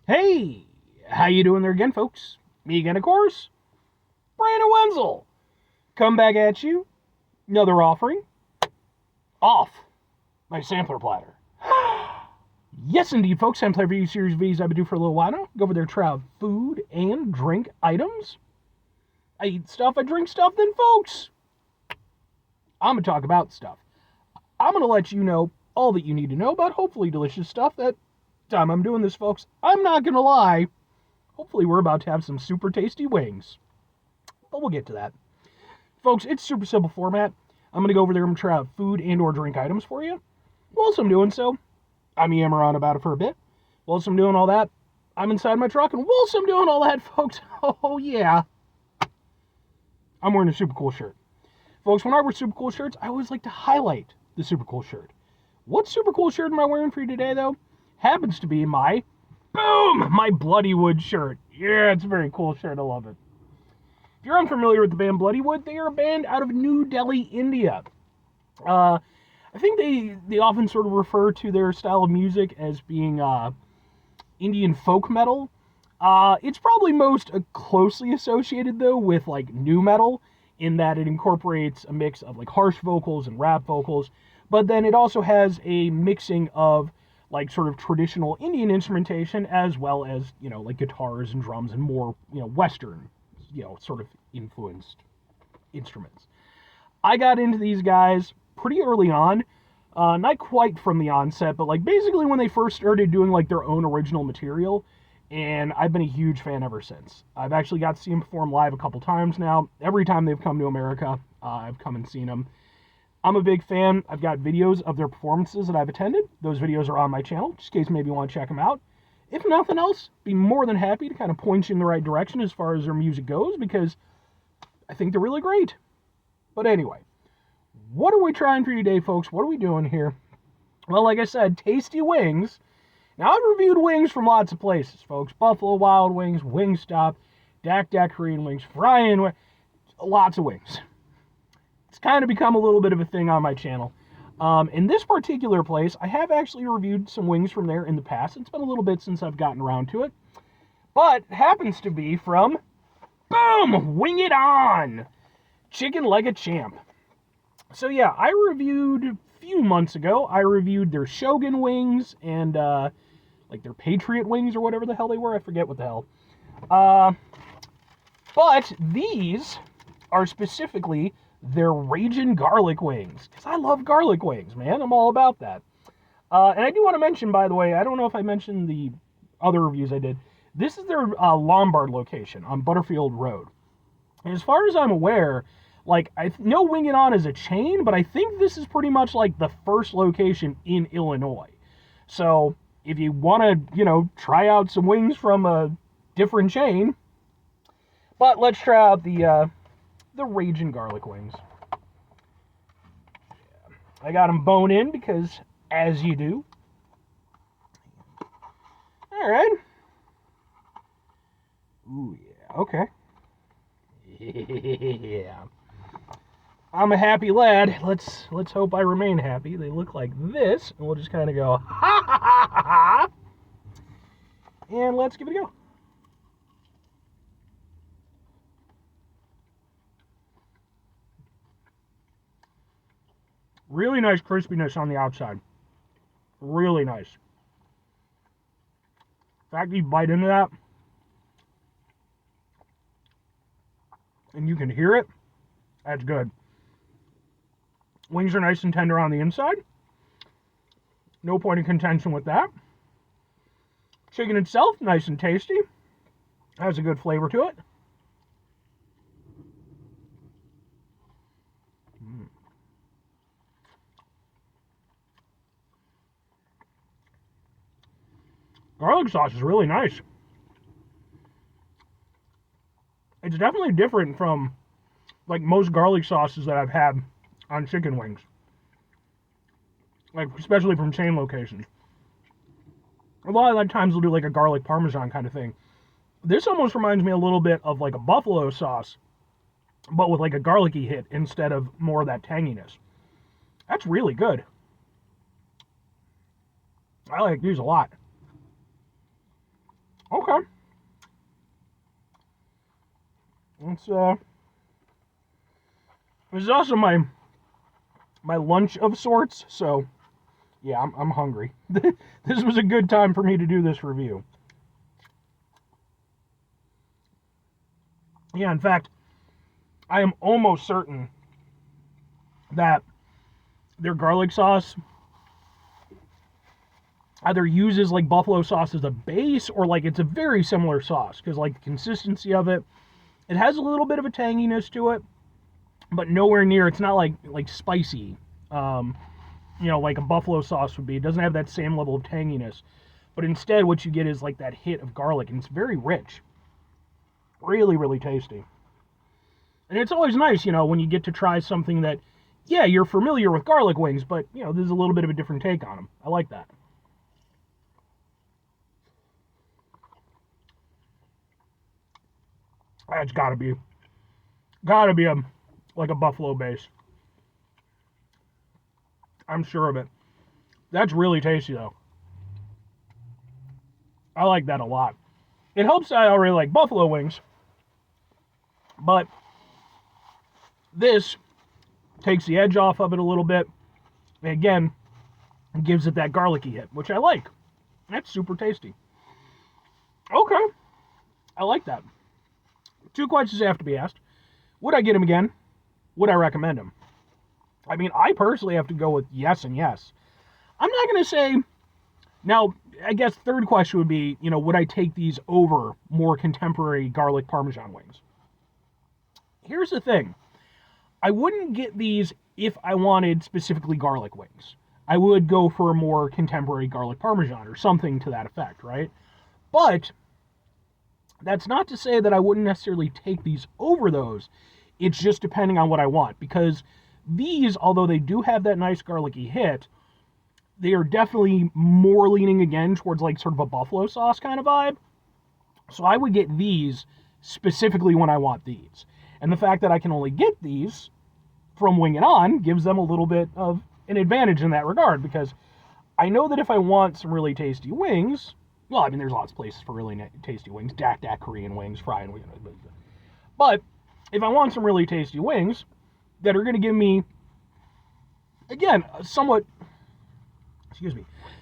Hey, how you doing there again, folks? Me again, of course, Brandon Wenzel. Come back at you, another offering off my sampler platter. Yes, indeed, folks. Sampler Review Series V's I've been doing for a little while now. Go over there, try out food and drink items. I eat stuff, I drink stuff, then, folks, I'm going to talk about stuff. I'm going to let you know all that you need to know about hopefully delicious stuff. That time I'm doing this, folks, I'm not going to lie. Hopefully, we're about to have some super tasty wings. But we'll get to that. Folks, it's super simple format. I'm going to go over there and try out food and or drink items for you. Whilst I'm doing so, I'm yammering on about it for a bit. Whilst I'm doing all that, I'm inside my truck, and whilst I'm doing all that, folks, oh yeah, I'm wearing a super cool shirt. Folks, when I wear super cool shirts, I always like to highlight the super cool shirt. What super cool shirt am I wearing for you today, though? Happens to be my Bloodywood shirt. Yeah, it's a very cool shirt. I love it. If you're unfamiliar with the band Bloodywood, they are a band out of New Delhi, India. I think they often sort of refer to their style of music as being Indian folk metal. It's probably most closely associated, though, with like nu metal, in that it incorporates a mix of like harsh vocals and rap vocals, but then it also has a mixing of like sort of traditional Indian instrumentation as well as, like guitars and drums and more, Western, sort of influenced instruments. I got into these guys pretty early on, not quite from the onset, but like basically when they first started doing like their own original material, and I've been a huge fan ever since. I've actually got to see them perform live a couple times now. Every time they've come to America, I've come and seen them. I'm a big fan. I've got videos of their performances that I've attended. Those videos are on my channel, just in case maybe you want to check them out. If nothing else, be more than happy to kind of point you in the right direction as far as their music goes, because I think they're really great. But anyway, what are we trying for you today, folks? What are we doing here? Well, like I said, tasty wings. Now, I've reviewed wings from lots of places, folks. Buffalo Wild Wings, Wingstop, Dak Korean Wings, Frying, lots of wings. It's kind of become a little bit of a thing on my channel. In this particular place, I have actually reviewed some wings from there in the past. It's been a little bit since I've gotten around to it. But it happens to be from, boom, Wing It On! Chicken Like a Champ. So yeah, I reviewed a few months ago, I reviewed their Shogun wings and like their Patriot wings or whatever the hell they were. I forget what the hell. But these are specifically their Ragin garlic wings. Because I love garlic wings, man. I'm all about that. And I do want to mention, by the way, I don't know if I mentioned the other reviews I did. This is their Lombard location on Butterfield Road. And as far as I'm aware, like, I know Wing It On is a chain, but I think this is pretty much like the first location in Illinois. So if you want to, try out some wings from a different chain, but let's try out the Ragin garlic wings. I got them bone in because, as you do. All right. Ooh yeah. Okay. Yeah. I'm a happy lad. Let's hope I remain happy. They look like this, and we'll just kind of go ha ha ha ha ha, and let's give it a go. Really nice crispiness on the outside. Really nice. In fact, you bite into that, and you can hear it. That's good. Wings are nice and tender on the inside. No point of contention with that. Chicken itself, nice and tasty. Has a good flavor to it. Garlic sauce is really nice. It's definitely different from like most garlic sauces that I've had on chicken wings. Like, especially from chain locations. A lot of times they'll do like a garlic parmesan kind of thing. This almost reminds me a little bit of like a buffalo sauce, but with like a garlicky hit instead of more of that tanginess. That's really good. I like these a lot. Okay. It's this is also my lunch of sorts, so yeah, I'm hungry. This was a good time for me to do this review. Yeah, in fact, I am almost certain that their garlic sauce either uses like buffalo sauce as a base or like it's a very similar sauce because like the consistency of it, it has a little bit of a tanginess to it, but nowhere near. It's not like spicy, like a buffalo sauce would be. It doesn't have that same level of tanginess, but instead what you get is like that hit of garlic, and it's very rich, really really tasty. And it's always nice, when you get to try something that, yeah, you're familiar with garlic wings, but there's a little bit of a different take on them. I like that. That's gotta be a like a buffalo base. I'm sure of it. That's really tasty though. I like that a lot. It helps that I already like buffalo wings, but this takes the edge off of it a little bit. And again, it gives it that garlicky hit, which I like. That's super tasty. Okay, I like that. 2 questions have to be asked. Would I get him again? Would I recommend him? I mean, I personally have to go with yes and yes. I'm not going to say... Now, I guess third question would be, would I take these over more contemporary garlic Parmesan wings? Here's the thing. I wouldn't get these if I wanted specifically garlic wings. I would go for a more contemporary garlic Parmesan or something to that effect, right? But that's not to say that I wouldn't necessarily take these over those. It's just depending on what I want. Because these, although they do have that nice garlicky hit, they are definitely more leaning again towards like sort of a buffalo sauce kind of vibe. So I would get these specifically when I want these. And the fact that I can only get these from Wing It On gives them a little bit of an advantage in that regard, because I know that if I want some really tasty wings, well, I mean, there's lots of places for really tasty wings, dak Korean wings, frying wings, but if I want some really tasty wings that are going to give me, again, somewhat,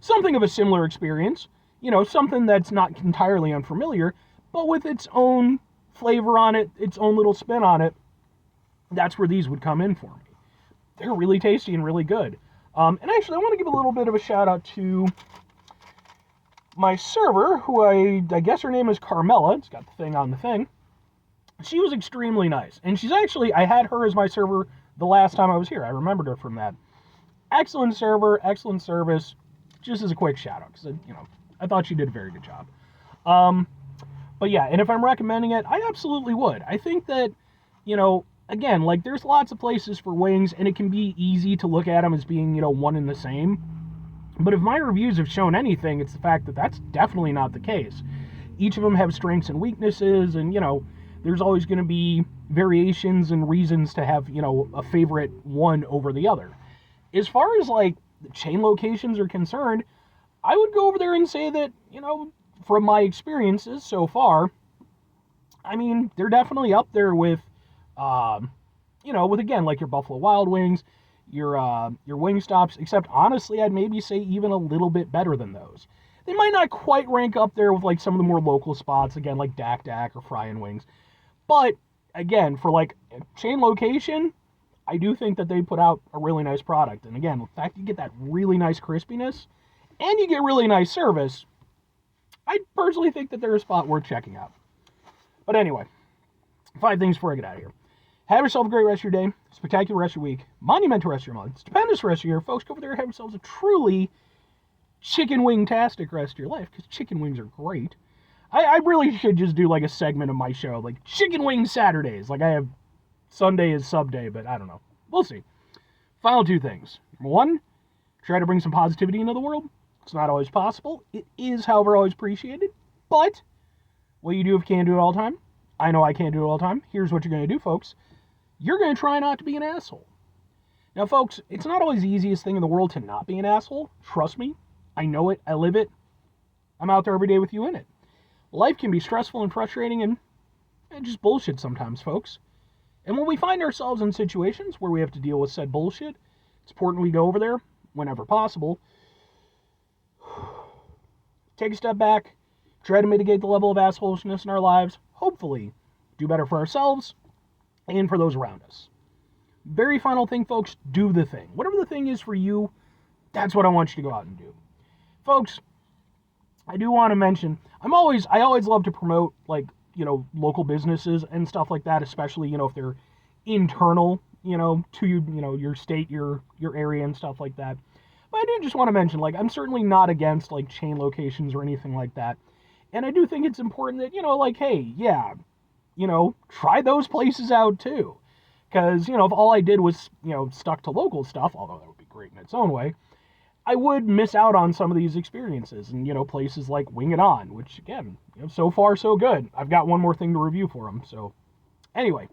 something of a similar experience, something that's not entirely unfamiliar, but with its own flavor on it, its own little spin on it, that's where these would come in for me. They're really tasty and really good. And actually, I want to give a little bit of a shout out to my server, who I guess her name is Carmela. It's got the thing on the thing. She was extremely nice. And she's actually, I had her as my server the last time I was here. I remembered her from that. Excellent server, excellent service. Just as a quick shout out, because, I thought she did a very good job. But yeah, and if I'm recommending it, I absolutely would. I think that, again, like, there's lots of places for wings, and it can be easy to look at them as being, one and the same. But if my reviews have shown anything, it's the fact that that's definitely not the case. Each of them have strengths and weaknesses, and, there's always going to be variations and reasons to have, a favorite one over the other. As far as, like, the chain locations are concerned, I would go over there and say that, from my experiences so far, I mean, they're definitely up there with, with, again, like your Buffalo Wild Wings, your Wingstops, except honestly, I'd maybe say even a little bit better than those. They might not quite rank up there with like some of the more local spots, again, like Dak or Frying Wings. But again, for like a chain location, I do think that they put out a really nice product. And again, the fact you get that really nice crispiness and you get really nice service, I personally think that they're a spot worth checking out. But anyway, 5 things before I get out of here. Have yourself a great rest of your day, spectacular rest of your week, monumental rest of your month, stupendous rest of your year. Folks, go over there and have yourselves a truly chicken wing-tastic rest of your life, because chicken wings are great. I really should just do like a segment of my show, like Chicken Wing Saturdays. Like I have Sunday is sub day, but I don't know. We'll see. Final 2 things. Number 1, try to bring some positivity into the world. It's not always possible. It is, however, always appreciated. But what you do if you can't do it all the time, I know I can't do it all the time. Here's what you're going to do, folks. You're going to try not to be an asshole. Now, folks, it's not always the easiest thing in the world to not be an asshole. Trust me. I know it. I live it. I'm out there every day with you in it. Life can be stressful and frustrating and just bullshit sometimes, folks. And when we find ourselves in situations where we have to deal with said bullshit, it's important we go over there whenever possible. Take a step back, try to mitigate the level of assholishness in our lives, hopefully do better for ourselves and for those around us. Very final thing, folks, do the thing. Whatever the thing is for you, that's what I want you to go out and do. Folks, I do want to mention, I always love to promote, like, local businesses and stuff like that, especially, if they're internal, to your state, your area and stuff like that. But I do just want to mention, like, I'm certainly not against, like, chain locations or anything like that. And I do think it's important that, like, hey, yeah, try those places out too. Because, if all I did was, stuck to local stuff, although that would be great in its own way, I would miss out on some of these experiences and, places like Wing It On, which, again, so far so good. I've got one more thing to review for them. So, anyway.